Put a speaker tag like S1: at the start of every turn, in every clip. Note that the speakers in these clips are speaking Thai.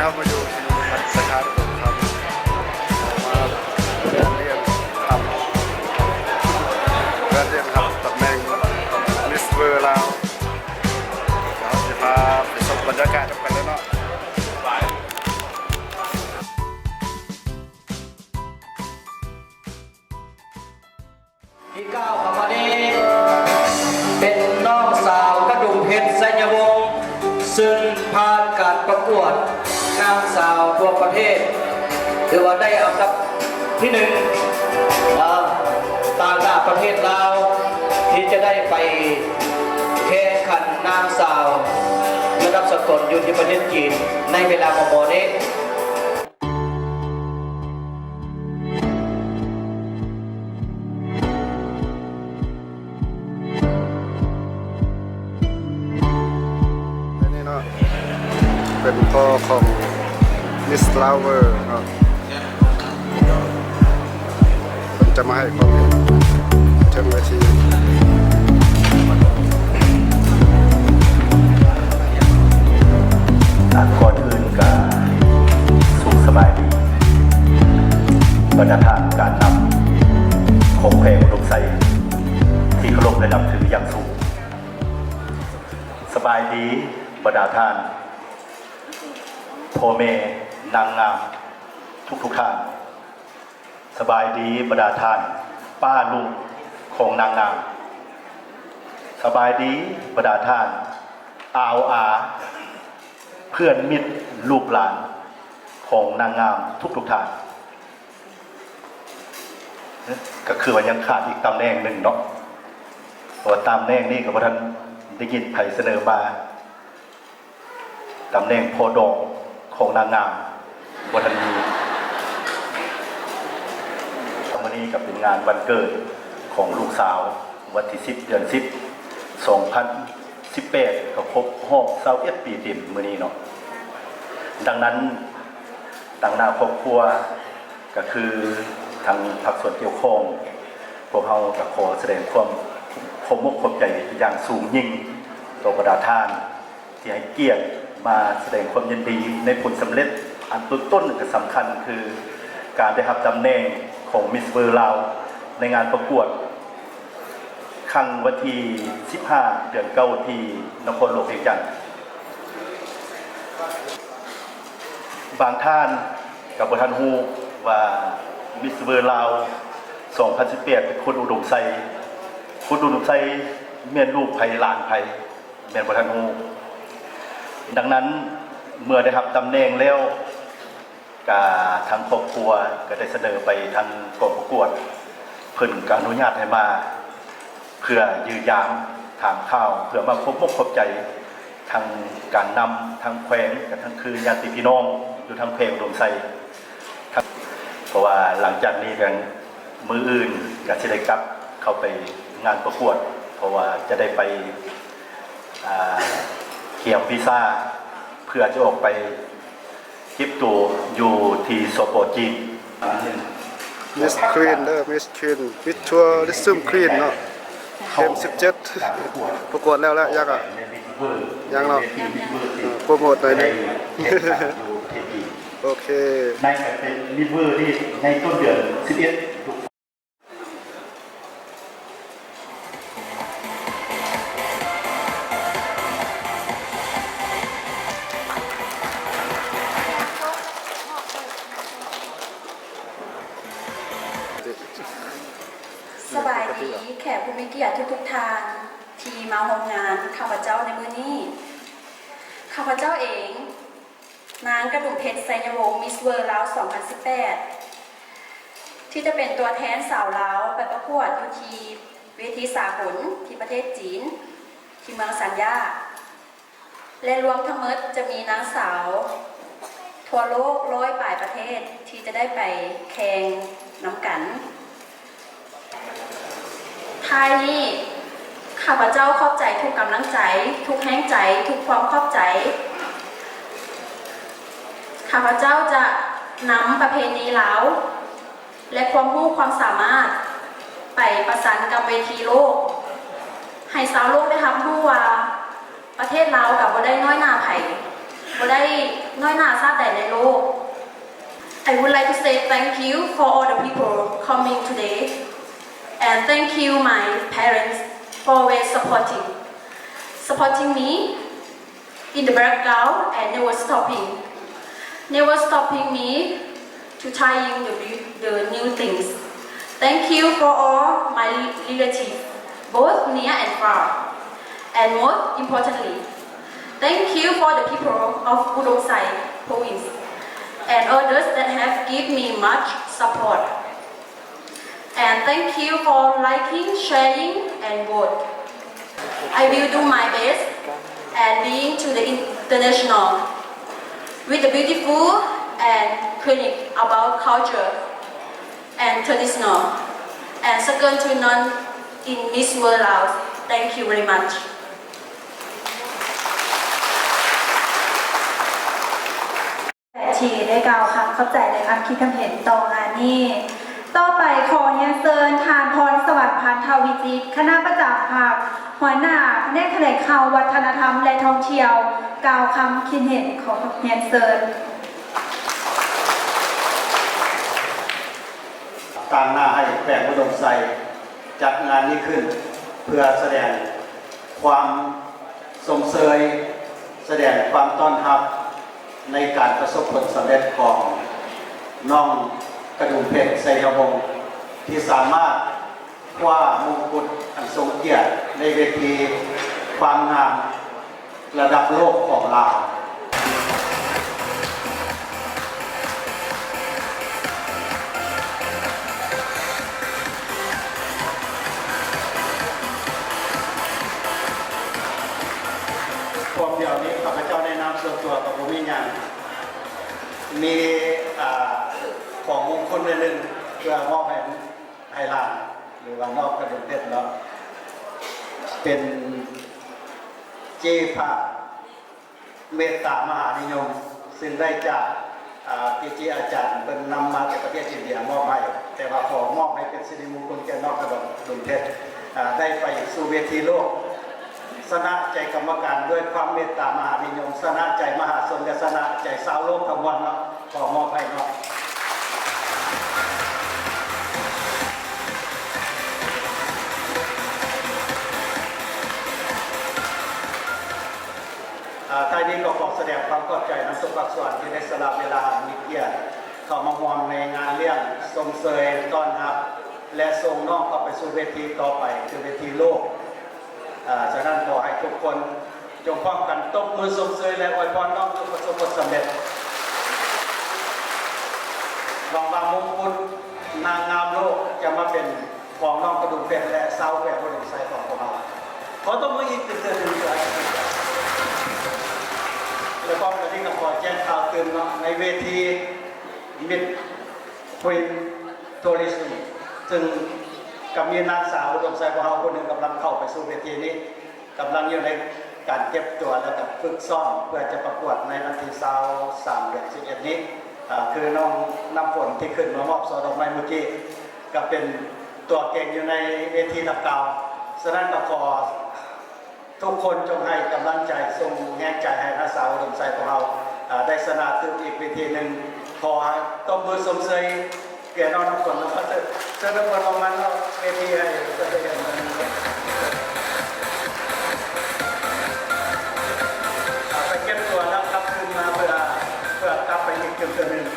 S1: ครับมาอยู่ที่สถานศึกษามาเรียนทำตำแหน่งมิสเวอร์ลาวเราจะพาไปชมบรรยากาศกันแล้วเนาะ
S2: ที่9คำวันนี้เป็นน้องสาวกระดุมเพชรไสยวงศ์ซึ่งผ่านการประกวดนางสาวทั่วประเทศถือว่าได้อันดับที่1ต่างประเทศลาวที่จะได้ไปแข่งขันนางสาวระดับสากลอยู่ที่ประเทศจีนในเวลาโมนี้
S1: เป็นพ่อของมิสลาวเวอร์ครับมันจะมาให้ความเห็นเชิงเวที
S3: ก่อนอื่นก็สุขสบายดีบรรยากาศการนำของเพลงอุดมใสที่เคารพและนับถืออย่างสูงสบายดีบรรดาท่านพ่อแม่นางงามทุกท่านสบายดีบรรดาท่านป้าลุงของนางงามสบายดีบรรดาท่านอาเพื่อนมิตรลูกหลานของนางงามทุกท่านก็คือว่ายังขาดอีกตำแหน่งหนึ่งเนาะตัวตำแหน่งนี้กับท่านได้ยินไผ่เสนอมาตำแหน่งโพดองของนางงามวันนี้วันนี้กับเป็นงานวันเกิดของลูกสาววันที่10 เดือน 10 2018ก็ครบ21 ปีเต็มมื้อนี้เนาะดังนั้นต่างหน้าครอบครัวก็คือทางภาคส่วนเกี่ยวข้องพวกเราก็ขอแสดงความขอบคุณขอบใจอย่างสูงยิ่งต่อบรรดาท่านที่ให้เกียรติมาแสดงความยินดีในผลสำเร็จอันต้นก็สำคัญคือการได้รับตำแหน่งของมิสเวอร์ลาวในงานประกวดครั้งวันที่15 เดือน 9ที่นครหลวงเวียงจันทร์บางท่านกับบท่านฮู้ว่ามิสเวอร์ลาว2018เป็นคนอุดมไซคนอุดมไซเมียนลูกไผ่หลานไผ่เมียนบท่านฮู้ดังนั้นเมื่อได้รับตำแหน่งแล้วทางครอบครัวก็ได้เสนอไปทางกองประกวดเพิ่นก็อนุญาตให้มาเพื่อยืนยันถามข่าวเพื่อมาพบพบใจทางการนำทางแขวงกับทางคือญาติพี่น้องอยู่ทางแขวงอุดมไซเพราะว่าหลังจากนี้กันมืออื่นก็จะได้กลับเข้าไปงานประกวดเพราะว่าจะได้ไปเขียนวีซ่าเพื่อจะออกไปเก็บตัวอยู่ที่สปปจีน
S1: มิสควีนมิสควีนมิสชัวริซึมควีนเนาะเต็ม17ประกวดแล้วยังอ่ะยังเนาะโปรโมทหน่อยนึงโอเค
S3: ในเป็นลิเวอร์ที่ในต้นเดือน11
S4: สบายดีแขกผู้มีเกียรติทุกท่านที่มาร่วมงานข้าพเจ้าในมื้อนี้ข้าพเจ้าเองนางกระดุมเพชรไสยวงศ์มิสเวอร์ลาว2018ที่จะเป็นตัวแทนสาวลาวไปประกวดอยู่ที่เวทีสากลที่ประเทศจีนที่เมืองซันยาและรวมทั้งหมดจะมีนางสาวทั่วโลก100 ปลายประเทศที่จะได้ไปแข่งน้ำกันท้ายนี้ข้าพเจ้าขอบใจทุกกำลังใจทุกแห้งใจทุกความขอบใจข้าพเจ้าจะนำประเพณีลาวและความรู้ความสามารถไปประสานกับเวทีโลกให้สาวโลกได้รับรู้ว่าประเทศลาวกับบ่ได้น้อยหน้าไผบ บ่ได้น้อยหน้าชาติใดในโลก I would like to say thank you for all the people coming today and thank you my parents for always supporting me in the background and never stopping me to trying the new things. Thank you for all my relatives, both near and far. And most importantly, thank you for the people of Udon Sai province and others that have given me much support. And thank you for liking, sharing, and vote. I will do my best and being to the international with the beautiful and clinic about culture and traditional and second to none in Miss World Laos. Thank you very much.
S5: ที่ได้กล่าวคำเข้าใจในคำคิดคำเห็นต่องานนี้ ต่อไปขอเรียนเชิญทานพรสวัสดิ์พันธวิจิตรคณะประจำภาคหัวหน้าแผนกแถลงข่าววัฒนธรรมและท่องเที่ยวกล่าวคำคิดเห็นของเรียนเชิญ
S6: ต่างหน้าให้แขวงอุดมไซจัดงานนี้ขึ้นเพื่อแสดงความส่งเสริมแสดงความต้อนรับในการประสบผลสำเร็จของน้องกระดุมเพชรไซยวงศ์ที่สามารถคว้ามงกุฎอันทรงเกียรติในเวทีความงามระดับโลกของลาวความเดียวนี้ข้าพเจ้าในนามส่วนตัวกับผมมีอย่างมีของมงคลหนึ่งเพื่อมอบให้หลานหรือว่านอกกระดุมเพชรเนาะเป็นเจ้าพระเมตตามหานิยมซึ่งได้จากเกจิอาจารย์เป็นนำมาจากประเทศอินเดียมอบให้แต่ว่าขอมอบให้เป็นสิริมงคลแก่นอกกระดุมเพชรได้ไปสู่เวทีโลกชนะใจกรรมการด้วยความเมตตามหานิยมชนะใจมหาชนและชนะใจชาวโลกทั้งวันเนาะขอมอบให้เนาะท้ายนี้ก็ขอแสดงความขอบใจน้ำสุขภาพส่วนที่ได้สละเวลามีเกียรติเข้ามาร่วมในงานเลี้ยงทรงเสยต้อนรับและส่งน้องเข้าไปสู่เวทีต่อไปคือเวทีโลกฉะนั้นขอให้ทุกคนจงพร้อมกันตบมือส่งเสยและอวยพรน้องจงประสบผลสำเร็จหวังว่ามงกุฎนางงามโลกจะมาเป็นของน้องกระดุมเพชรและสาวแหวนกระดุมไซของพวกเราขอตบมืออีก1 เดือนแล้วก็วันนี้ก็ขอแจ้งข่าวตื่นในเวทีมิดควีนทัวริซึมซึ่งกับมีนางสาวอุดมไซของเราคนหนึ่งกำลังเข้าไปสู่เวทีนี้กำลังอยู่ในการเก็บตัวและกับฝึกซ้อมเพื่อจะประกวดในวันที่23 เดือน 11 นี้คือน้องน้ำฝนที่ขึ้นมามอบซอดอกไม้เมื่อกี้ก็เป็นตัวเก่งอยู่ในเวทีดับเก่าฉะนั้นก็ขอทุกคนจงให้กำลังใจส่งแรงใจให้นักสาวอุดมไซของเราได้สนาตึกอีกเวทีหนึ่งขอตบมือสมเสยแก่น้องน้ำฝนแล้วก็จะน้ำฝนออกมาเวทีให้จะได้เห็นไปเก็บตัวแล้วกลับคืนมาเพื่อกลับไปอีกจุดหนึ่ง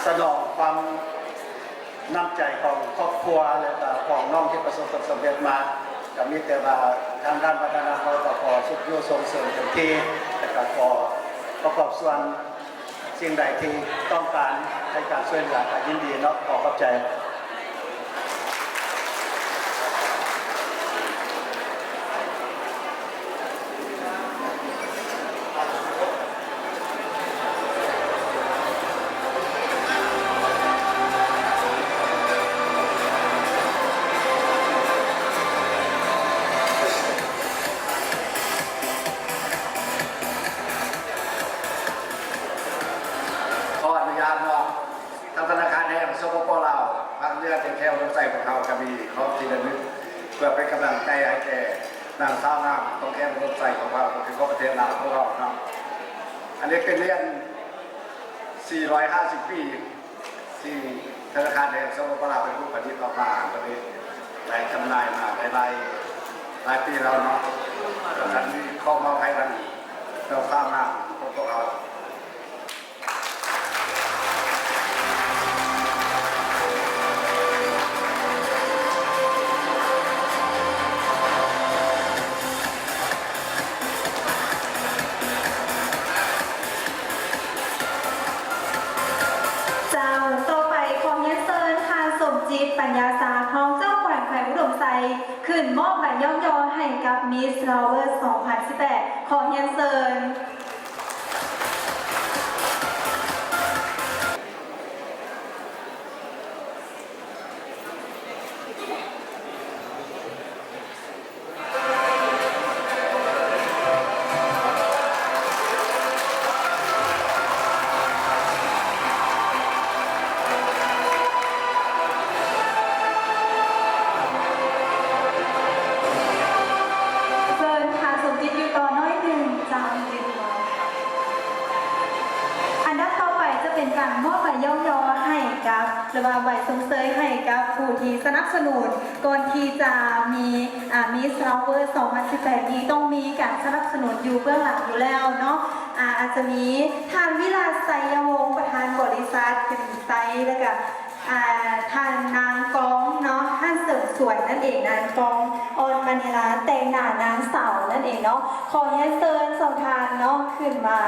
S6: สนองความน้ำใจของครอบครัวและของน้องที่ประสบความสำเร็จมาก็มีแต่ว่าทางด้านพัฒนาเราก็ขอสุขโยส่งเสริมเต็มที่แต่ก็ขอประกอบส่วนสิ่งใดที่ต้องการให้การช่วยเหลือก็ยินดีเนาะขอขอบใจ นางสาวน้ำต้องแค่รถใส่ของเราคือก็ประเทศลาวของเราเนาะอันนี้เป็นเรียน450 ปีที่ธนาคารแห่งสปปลาวเป็นผู้ผลิตออกมาตอนนี้หลายจำหน่ายมาหลายปีแล้วเนาะตอนนั้นเข้ามาให้กันเราสร้างมาพวกเรา
S5: เจ้าต่อไปขอเรียนเชิญค่ะสมจิตปัญญาสาทองเจ้าแขวงแขวงอุดมไซขึ้นมอบใบย่อมยอให้กับมิส Flower 2018 ขอเรียนเชิญ เชิญค่ะสมจิตอยู่ต่อน้อยหนึ่งจามเรียนร้อยอันดับต่อไปจะเป็นการมอบใบย่อมยอให้กับหรือว่าใบส่งเสริมให้กับผู้ที่สนับสนุนก่อนที่จะมีมิส Flower 2018 นี้ต้องมีการสนับสนุนอยู่เบื้องหลังอยู่แล้วเนาะอาจจะมีทานวิลาไสยวงศ์ประธานบริษัทเป็นไซแล้วก็ทานนางกองเนาะท่านเสริมสวยนั่นเองนางกองออนมานิลาแต่งหน้านางสาวนั่นเองเนาะขอให้เชิญสองทานเนาะขึ้นมา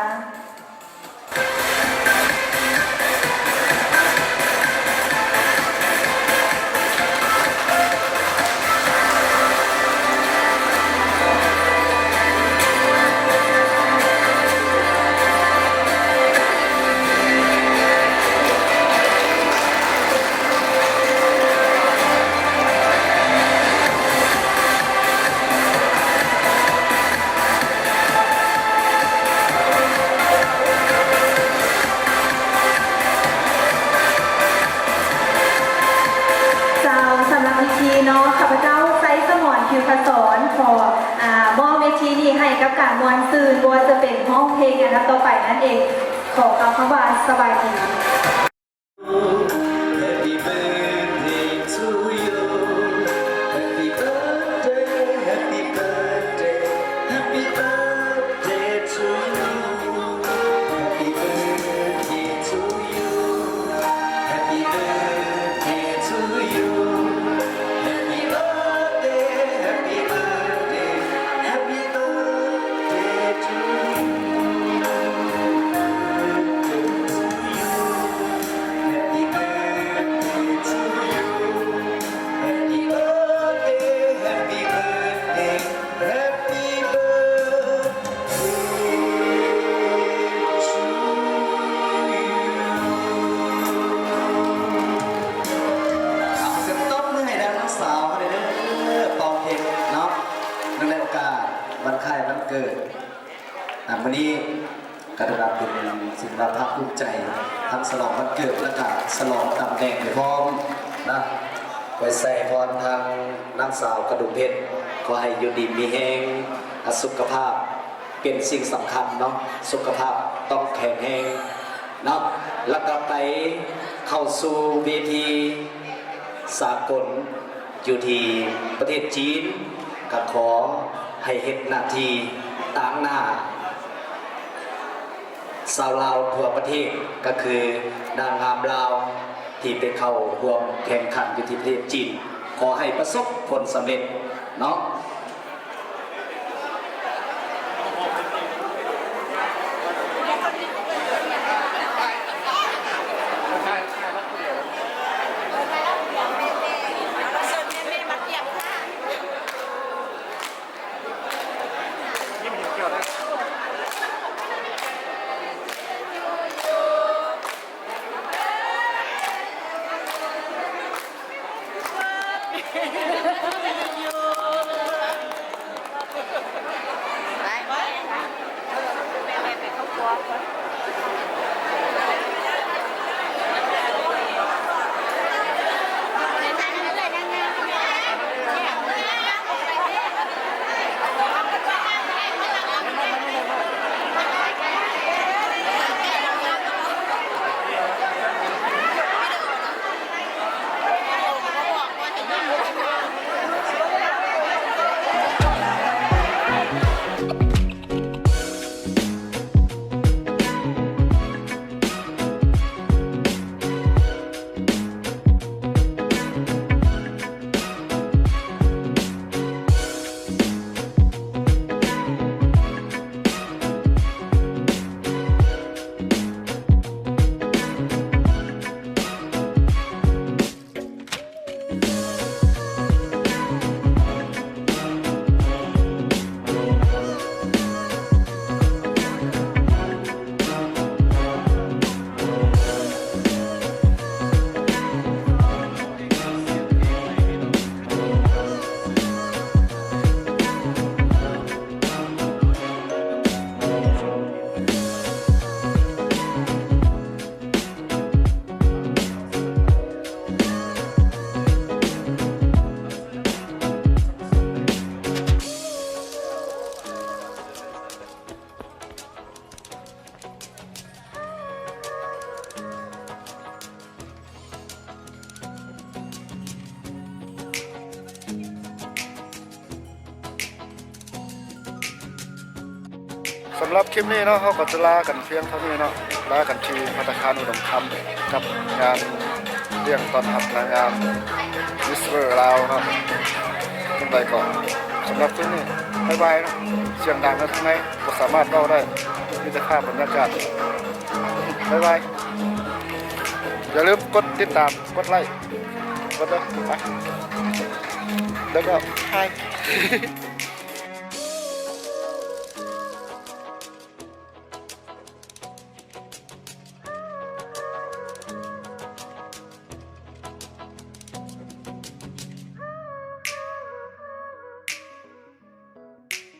S5: เจ้าสำหรับเวทีเนาะข้าพเจ้าไซส์สมรคิวพศรขอมอบเวทีนี้ให้กับการมวลซื่นบัวจะเป็นห้องเพลงอันดับต่อไปนั่นเอง ขอกล่าวคำว่าสบายดี
S2: Happy birthday to you Happy birthday Happy birthday Happy birthday to you Happy birthday to you Happy birthday to you Happy birthday Happy birthday Happy birthday to you Happy birthday to you. Happy birthday, happy birthday, happy birthday to you. เอาเสียงตบมือให้ดังน้องสาวมาเลยเด้อปองเพลงเนาะเนื่องในโอกาสวันคล้ายวันเกิดวันนี้ก็ได้รับเป็นสิ่งที่ภาคภูมิใจทั้งฉลองวันเกิดและก็ฉลองตำแหน่งไปพร้อมนะไว้ใส่พรทางนางสาวกระดุมเพชรขอให้อยู่ดีมีแห้งสุขภาพเป็นสิ่งสำคัญเนาะสุขภาพต้องแข็งแรงเนาะแล้วก็ไปเข้าสู่เวทีสากลอยู่ที่ประเทศจีนก็ขอให้เฮ็ดหน้าที่ต่างหน้าสาวลาวทั่วประเทศก็คือนางงามลาวที่ไปเข้าร่วมแข่งขันอยู่ที่ประเทศจีนขอให้ประสบผลสำเร็จเนาะ Happy
S1: สำหรับคลิปนี้เนาะเขาก็จะลากันเพียงเท่านี้เนาะลากันที่ภัตตาคารอุดมคำกับงานเลี้ยงตอนรับนางงามมิสเวอร์ลาวเนาะขึ้นไปก่อนสำหรับคลิปนี้บ๊ายบายเนาะเสียงดังนะทั้งในก็สามารถเล่าได้มีแต่ภาพบรรยากาศบ๊ายบายอย่าลืมกดติดตามกดไลค์กดเลยไปแล้วก็ hi